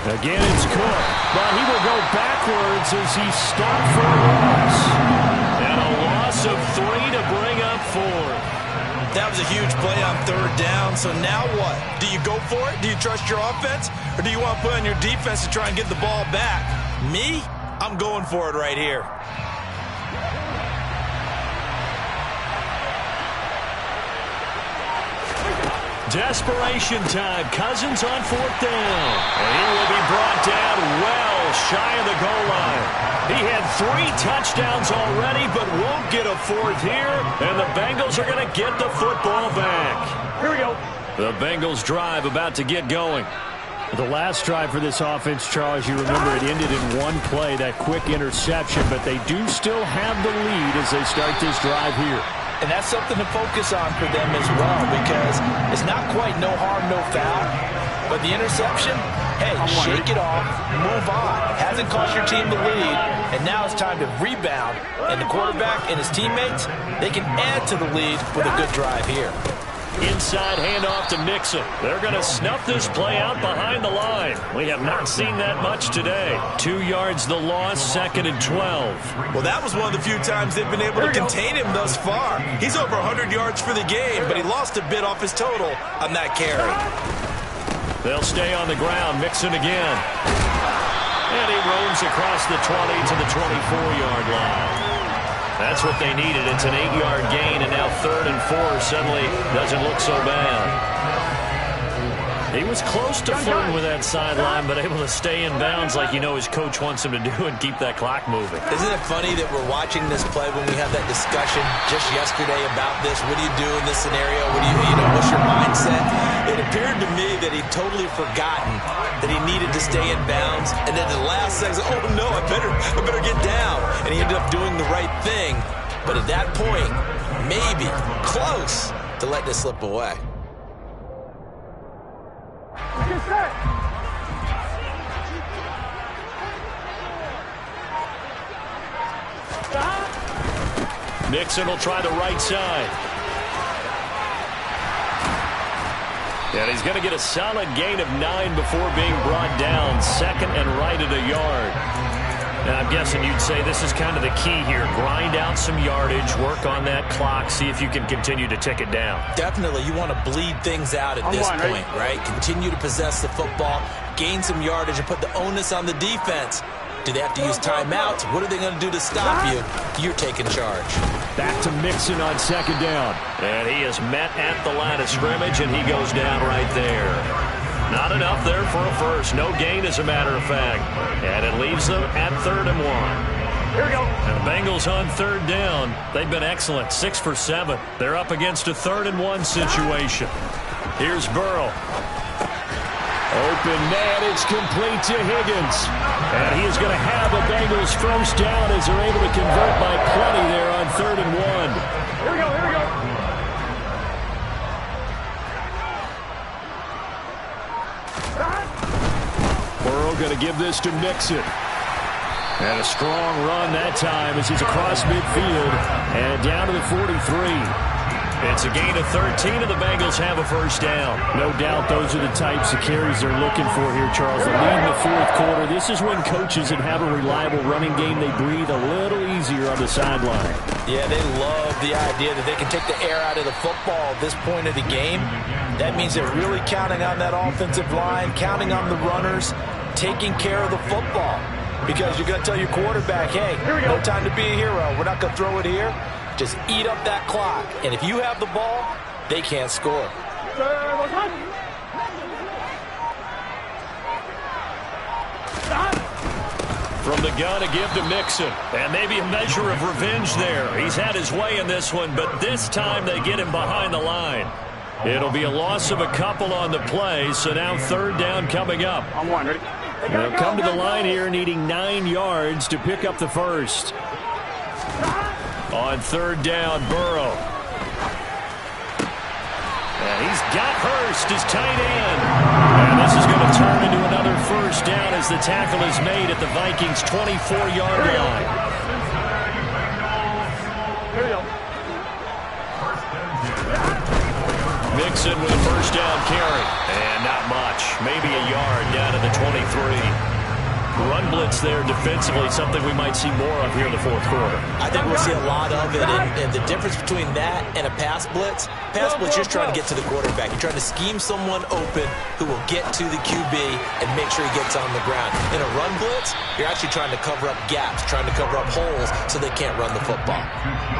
Again, it's Cook, but he will go backwards as he stopped for a loss. And a loss of 3 to bring up 4th. That was a huge play on 3rd down, so now what? Do you go for it? Do you trust your offense? Or do you want to put on your defense to try and get the ball back? Me? I'm going for it right here. Desperation time. Cousins on 4th down. And he will be brought down well shy of the goal line. He had 3 touchdowns already, but won't get a 4th here. And the Bengals are going to get the football back. Here we go. The Bengals drive about to get going. The last drive for this offense, Charles, you remember it ended in 1 play, that quick interception, but they do still have the lead as they start this drive here. And that's something to focus on for them as well, because it's not quite no harm, no foul. But the interception, hey, shake it off, move on. Hasn't cost your team the lead, and now it's time to rebound. And the quarterback and his teammates, they can add to the lead with a good drive here. Inside handoff to Mixon. They're going to snuff this play out behind the line. We have not seen that much today. 2 yards the loss, 2nd and 12. Well, that was one of the few times they've been able to contain him thus far. He's over 100 yards for the game, but he lost a bit off his total on that carry. They'll stay on the ground. Mixon again. And he roams across the 20 to the 24-yard line. That's what they needed. It's an 8-yard gain, and now 3rd and 4 suddenly doesn't look so bad. He was close to flirting with that sideline, but able to stay in bounds like you know his coach wants him to do and keep that clock moving. Isn't it funny that we're watching this play when we had that discussion just yesterday about this? What do you do in this scenario? What do you know, what's your mindset? It appeared to me that he'd totally forgotten that he needed to stay in bounds, and then the last second, oh no, I better get down. And he ended up doing the right thing. But at that point, maybe close to letting it slip away. Mixon will try the right side. And he's going to get a solid gain of 9 before being brought down. Second and right at a yard. And I'm guessing you'd say this is kind of the key here. Grind out some yardage, work on that clock, see if you can continue to tick it down. Definitely. You want to bleed things out at this point, right? Continue to possess the football, gain some yardage, and put the onus on the defense. Do they have to use timeouts? What are they going to do to stop you? You're taking charge. Back to Mixon on second down. And he is met at the line of scrimmage, and he goes down right there. Not enough there for a first. No gain, as a matter of fact. And it leaves them at 3rd and 1. Here we go. And the Bengals on 3rd down. They've been excellent, 6 for 7. They're up against a 3rd and 1 situation. Here's Burrow. Open man, it's complete to Higgins. And he is going to have a Bengals first down as they're able to convert by plenty there on 3rd and 1. Here we go, here we go. Burrow going to give this to Mixon. And a strong run that time as he's across midfield and down to the 43. It's a gain of 13, and the Bengals have a first down. No doubt those are the types of carries they're looking for here, Charles. They lead in the 4th quarter. This is when coaches that have a reliable running game, they breathe a little easier on the sideline. Yeah, they love the idea that they can take the air out of the football at this point of the game. That means they're really counting on that offensive line, counting on the runners, taking care of the football. Because you're going to tell your quarterback, hey, no time to be a hero. We're not going to throw it here. Just eat up that clock. And if you have the ball, they can't score. From the gun, a give to Mixon. And maybe a measure of revenge there. He's had his way in this one, but this time they get him behind the line. It'll be a loss of a couple on the play, so now 3rd down coming up. I'm one, ready? They'll come to the line here needing 9 yards to pick up the first. On 3rd down, Burrow. And he's got Hurst, his tight end. And this is going to turn into another first down as the tackle is made at the Vikings' 24-yard line. Here we go. Mixon with a first down carry. And not much. Maybe a yard down to the 23. Run blitz there defensively, something we might see more of here in the 4th quarter. I think we'll see a lot of it, and the difference between that and a pass blitz, you're trying to get to the quarterback. You're trying to scheme someone open who will get to the QB and make sure he gets on the ground. In a run blitz, you're actually trying to cover up gaps, trying to cover up holes so they can't run the football.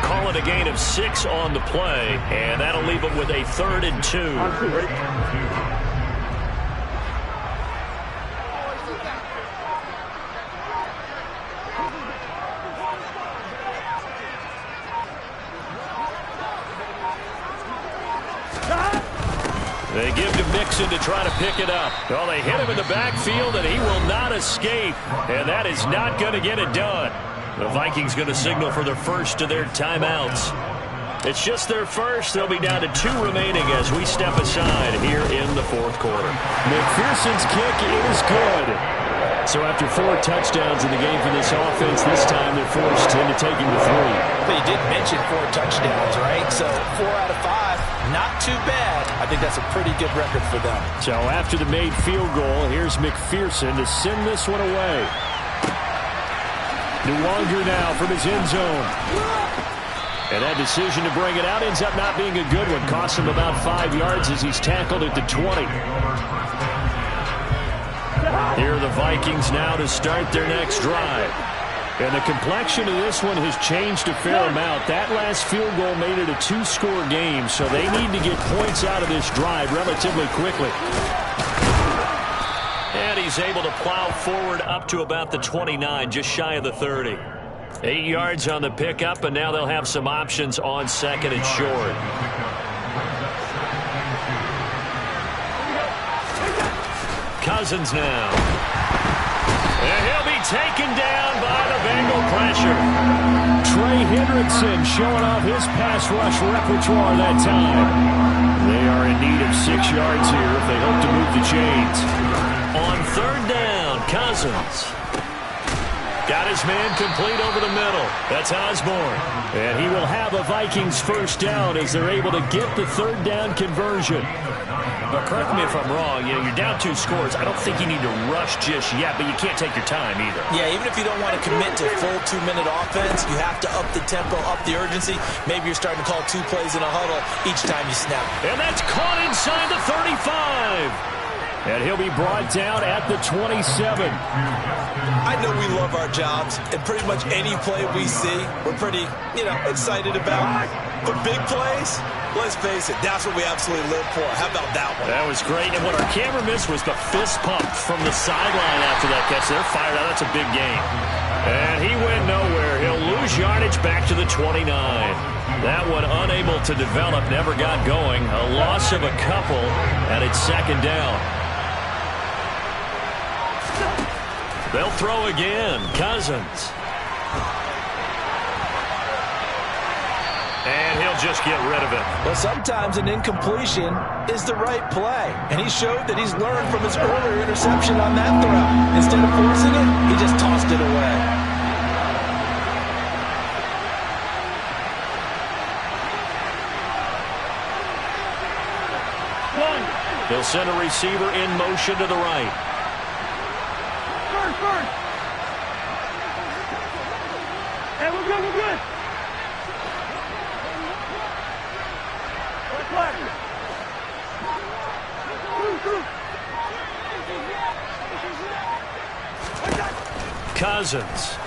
Call it a gain of 6 on the play, and that'll leave them with a 3rd and 2. They give to Mixon to try to pick it up. Well, they hit him in the backfield, and he will not escape. And that is not going to get it done. The Vikings going to signal for their first of their timeouts. It's just their first. They'll be down to 2 remaining as we step aside here in the 4th quarter. McPherson's kick is good. So after 4 touchdowns in the game for this offense, this time they're forced into taking the 3. But you did mention 4 touchdowns, right? So 4 out of 5, not too bad. I think that's a pretty good record for them. So after the made field goal, here's McPherson to send this one away. Nwanger now from his end zone. And that decision to bring it out ends up not being a good one. Costs him about 5 yards as he's tackled at the 20. Here are the Vikings now to start their next drive. And the complexion of this one has changed a fair amount. That last field goal made it a 2-score game, so they need to get points out of this drive relatively quickly. And he's able to plow forward up to about the 29, just shy of the 30. 8 yards on the pickup, and now they'll have some options on 2nd and short. Cousins now. And he'll be taken down by the Bengal pressure. Trey Hendrickson showing off his pass rush repertoire that time. They are in need of 6 yards here if they hope to move the chains. On third down, Cousins. Got his man complete over the middle. That's Osborne. And he will have a Vikings first down as they're able to get the third down conversion. But correct me if I'm wrong, you're down 2 scores. I don't think you need to rush just yet, but you can't take your time either. Yeah, even if you don't want to commit to full 2-minute offense, you have to up the tempo, up the urgency. Maybe you're starting to call 2 plays in a huddle each time you snap. And that's caught inside the 35. And he'll be brought down at the 27. I know we love our jobs, and pretty much any play we see, we're pretty, excited about. But big plays, let's face it, that's what we absolutely live for. How about that one? That was great. And what our camera missed was the fist pump from the sideline after that catch. They're fired out. That's a big game. And he went nowhere. He'll lose yardage back to the 29. That one unable to develop, never got going. A loss of a couple, and it's second down. They'll throw again. Cousins. And he'll just get rid of it. Well, sometimes an incompletion is the right play. And he showed that he's learned from his earlier interception on that throw. Instead of forcing it, he just tossed it away. They'll send a receiver in motion to the right. First. Hey, we're good. Cousins.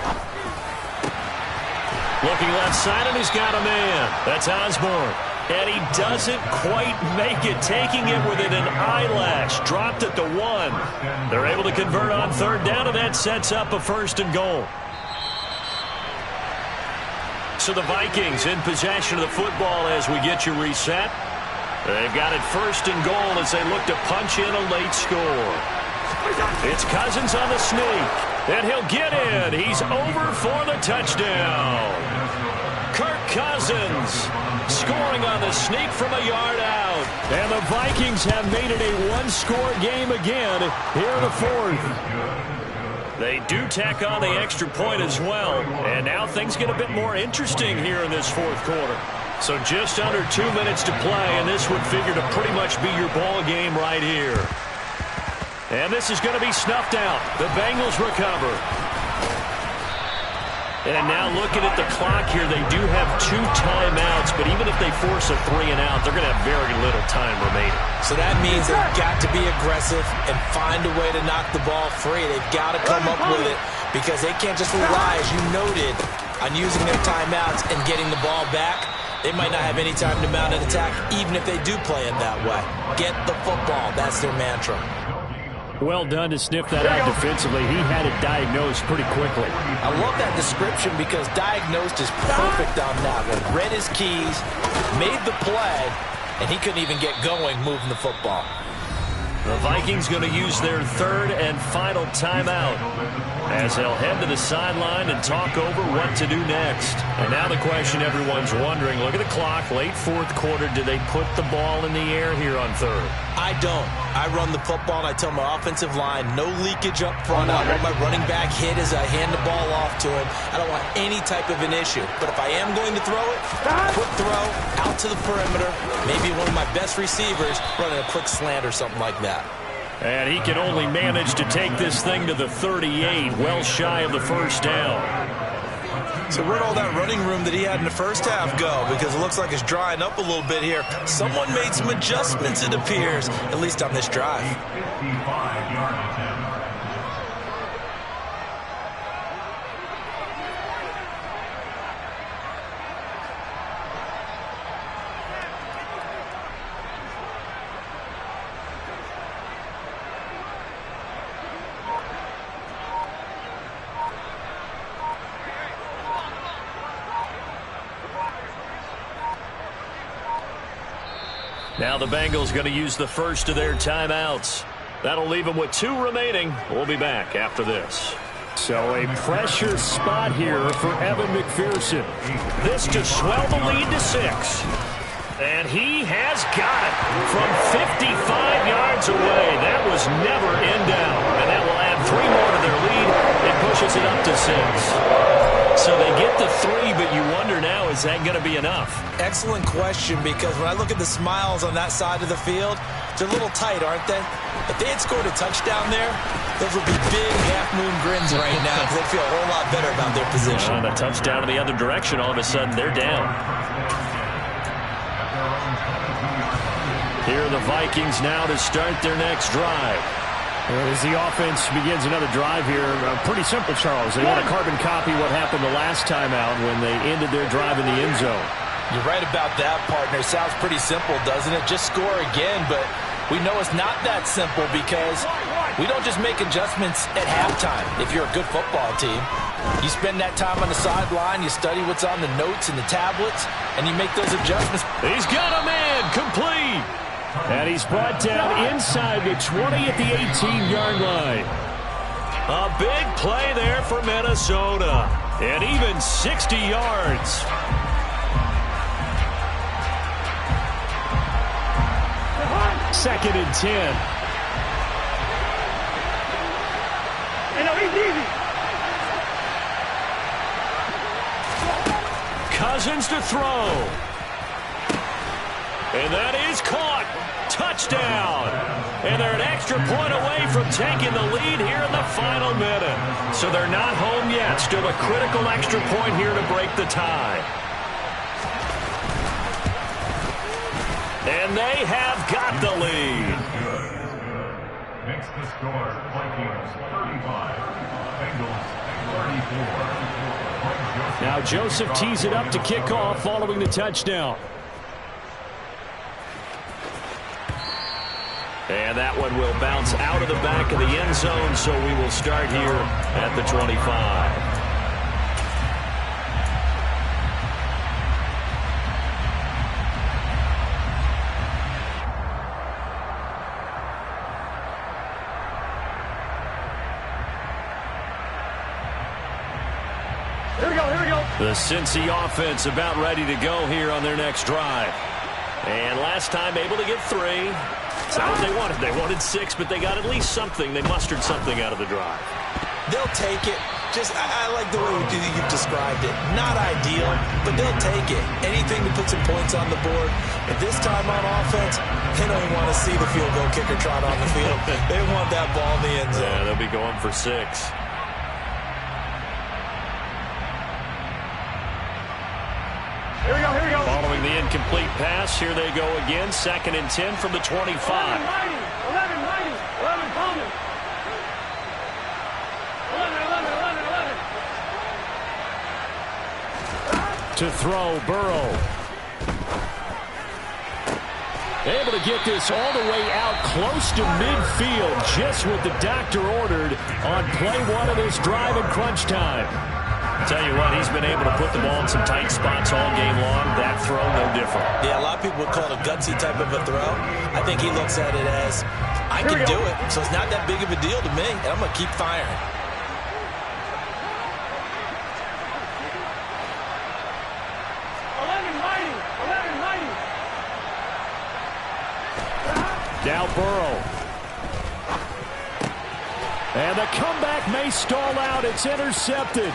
Looking left side, and he's got a man. That's Osborne. And he doesn't quite make it, taking it within an eyelash. Dropped at the 1. They're able to convert on third down, and that sets up a first and goal. So the Vikings in possession of the football as we get you reset. They've got it first and goal as they look to punch in a late score. It's Cousins on the sneak, and he'll get in. He's over for the touchdown. Kirk Cousins scoring on the sneak from a yard out. And the Vikings have made it a 1-score game again here in the fourth. They do tack on the extra point as well. And now things get a bit more interesting here in this fourth quarter. So just under 2 minutes to play, and this would figure to pretty much be your ball game right here. And this is going to be snuffed out. The Bengals recover. And now looking at the clock here, they do have 2 timeouts, but even if they force a 3 and out, they're going to have very little time remaining. So that means they've got to be aggressive and find a way to knock the ball free. They've got to come up with it because they can't just rely, as you noted, on using their timeouts and getting the ball back. They might not have any time to mount an attack, even if they do play it that way. Get the football. That's their mantra. Well done to sniff that out defensively. He had it diagnosed pretty quickly. I love that description because diagnosed is perfect on that one. Read his keys, made the play, and he couldn't even get going moving the football. The Vikings going to use their third and final timeout as they'll head to the sideline and talk over what to do next. And now the question everyone's wondering, look at the clock, late fourth quarter, do they put the ball in the air here on third? I don't. I run the football and I tell my offensive line, no leakage up front. I want my running back hit as I hand the ball off to him. I don't want any type of an issue. But if I am going to throw it, quick throw, out to the perimeter, maybe one of my best receivers running a quick slant or something like that. And he can only manage to take this thing to the 38, well shy of the first down. So where'd all that running room that he had in the first half go? Because it looks like it's drying up a little bit here. Someone made some adjustments, it appears, at least on this drive. 55-yard attempt. Now the Bengals going to use the first of their timeouts. That'll leave them with 2 remaining. We'll be back after this. So a pressure spot here for Evan McPherson. This to swell the lead to 6. And he has got it from 55 yards away. That was never in down. And that will add 3 more to their lead. It pushes it up to 6. So they get the 3, but you wonder now, is that going to be enough? Excellent question, because when I look at the smiles on that side of the field, they're a little tight, aren't they? If they had scored a touchdown there, those would be big half-moon grins right now because they feel a whole lot better about their position. And a touchdown in the other direction, all of a sudden they're down. Here are the Vikings now to start their next drive. As the offense begins another drive here, pretty simple, Charles. They want to carbon copy what happened the last time out when they ended their drive in the end zone. You're right about that, partner. Sounds pretty simple, doesn't it? Just score again, but we know it's not that simple because we don't just make adjustments at halftime. If you're a good football team, you spend that time on the sideline, you study what's on the notes and the tablets, and you make those adjustments. He's got a man complete. And he's brought down inside the 20 at the 18-yard line. A big play there for Minnesota. And even 60 yards. Second and 10. Cousins to throw. And that is caught. Touchdown. And they're an extra point away from taking the lead here in the final minute. So they're not home yet. Still a critical extra point here to break the tie. And they have got the lead. Makes the score Vikings 35, Bengals 34. Now Joseph tees it up to kick off following the touchdown. And that one will bounce out of the back of the end zone, so we will start here at the 25. Here we go. The Cincy offense about ready to go here on their next drive. And last time able to get 3. That's not what they wanted. They wanted 6, but they got at least something. They mustered something out of the drive. They'll take it. I like the way you've described it. Not ideal, but they'll take it. Anything to put some points on the board. But this time on offense, they don't want to see the field goal kicker trot on the field. They want that ball in the end zone. Yeah, they'll be going for 6. Here we go. Following the incomplete pass, here they go again. 2nd and 10 from the 25. 11 Coleman. 11. To throw, Burrow. Able to get this all the way out close to midfield, just what the doctor ordered on play 1 of this drive in crunch time. Tell you what, he's been able to put the ball in some tight spots all game long. That throw, no different. Yeah, a lot of people would call it a gutsy type of a throw. I think he looks at it as, I can do it, so it's not that big of a deal to me, and I'm going to keep firing. Now Burrow. And the comeback may stall out. It's intercepted.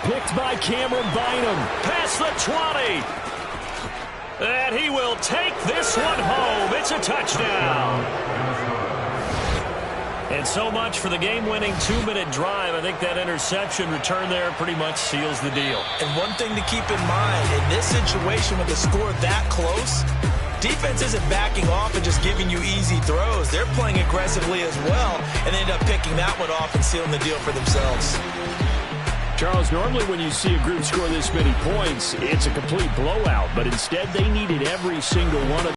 Picked by Cameron Bynum. Past the 20. And he will take this one home. It's a touchdown. And so much for the game-winning 2-minute drive. I think that interception return there pretty much seals the deal. And one thing to keep in mind, in this situation with the score that close, defense isn't backing off and just giving you easy throws. They're playing aggressively as well, and they end up picking that one off and sealing the deal for themselves. Charles, normally when you see a group score this many points, it's a complete blowout, but instead they needed every single one of